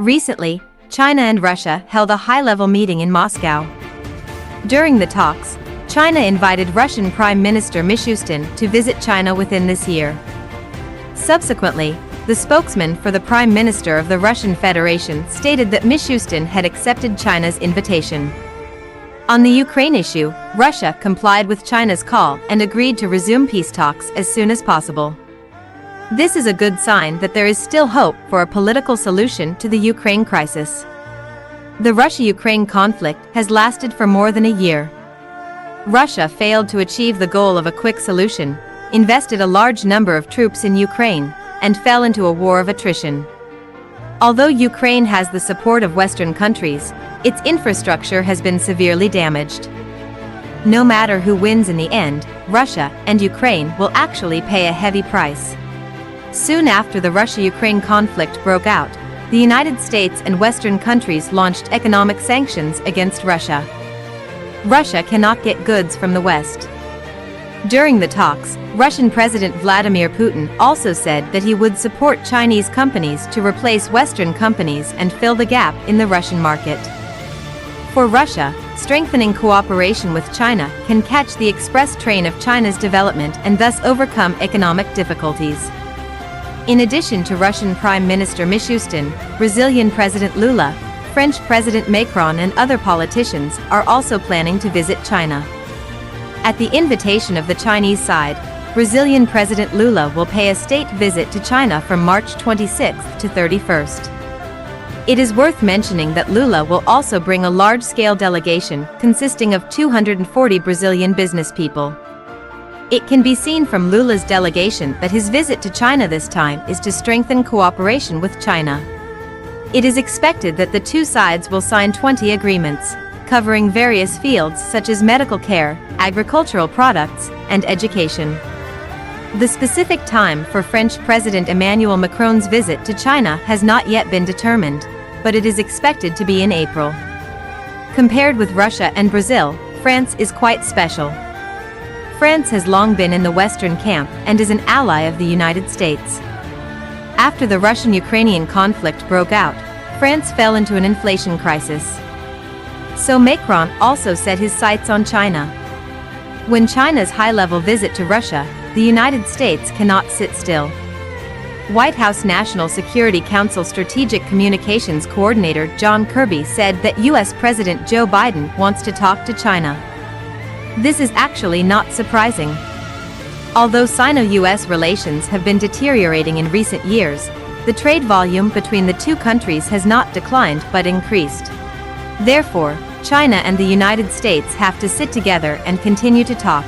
Recently, China and Russia held a high-level meeting in Moscow. During the talks, China invited Russian Prime Minister Mishustin to visit China within this year. Subsequently, the spokesman for the Prime Minister of the Russian Federation stated that Mishustin had accepted China's invitation. On the Ukraine issue, Russia complied with China's call and agreed to resume peace talks as soon as possible. This is a good sign that there is still hope for a political solution to the Ukraine crisis. The Russia-Ukraine conflict has lasted for more than a year. Russia failed to achieve the goal of a quick solution, invested a large number of troops in Ukraine, and fell into a war of attrition. Although Ukraine has the support of Western countries, its infrastructure has been severely damaged. No matter who wins in the end, Russia and Ukraine will actually pay a heavy price. Soon after the Russia-Ukraine conflict broke out, the United States and Western countries launched economic sanctions against Russia. Russia cannot get goods from the West. During the talks, Russian President Vladimir Putin also said that he would support Chinese companies to replace Western companies and fill the gap in the Russian market. For Russia, strengthening cooperation with China can catch the express train of China's development and thus overcome economic difficulties. In addition to Russian Prime Minister Mishustin, Brazilian President Lula, French President Macron and other politicians are also planning to visit China. At the invitation of the Chinese side, Brazilian President Lula will pay a state visit to China from March 26 to 31st. It is worth mentioning that Lula will also bring a large-scale delegation consisting of 240 Brazilian business people. It can be seen from Lula's delegation that his visit to China this time is to strengthen cooperation with China. It is expected that the two sides will sign 20 agreements, covering various fields such as medical care, agricultural products, and education. The specific time for French President Emmanuel Macron's visit to China has not yet been determined, but it is expected to be in April. Compared with Russia and Brazil, France is quite special. France has long been in the Western camp and is an ally of the United States. After the Russian-Ukrainian conflict broke out, France fell into an inflation crisis. So Macron also set his sights on China. When China's high-level visit to Russia, the United States cannot sit still. White House National Security Council Strategic Communications Coordinator John Kirby said that U.S. President Joe Biden wants to talk to China. This is actually not surprising. Although Sino-US relations have been deteriorating in recent years, the trade volume between the two countries has not declined but increased. Therefore, China and the United States have to sit together and continue to talk.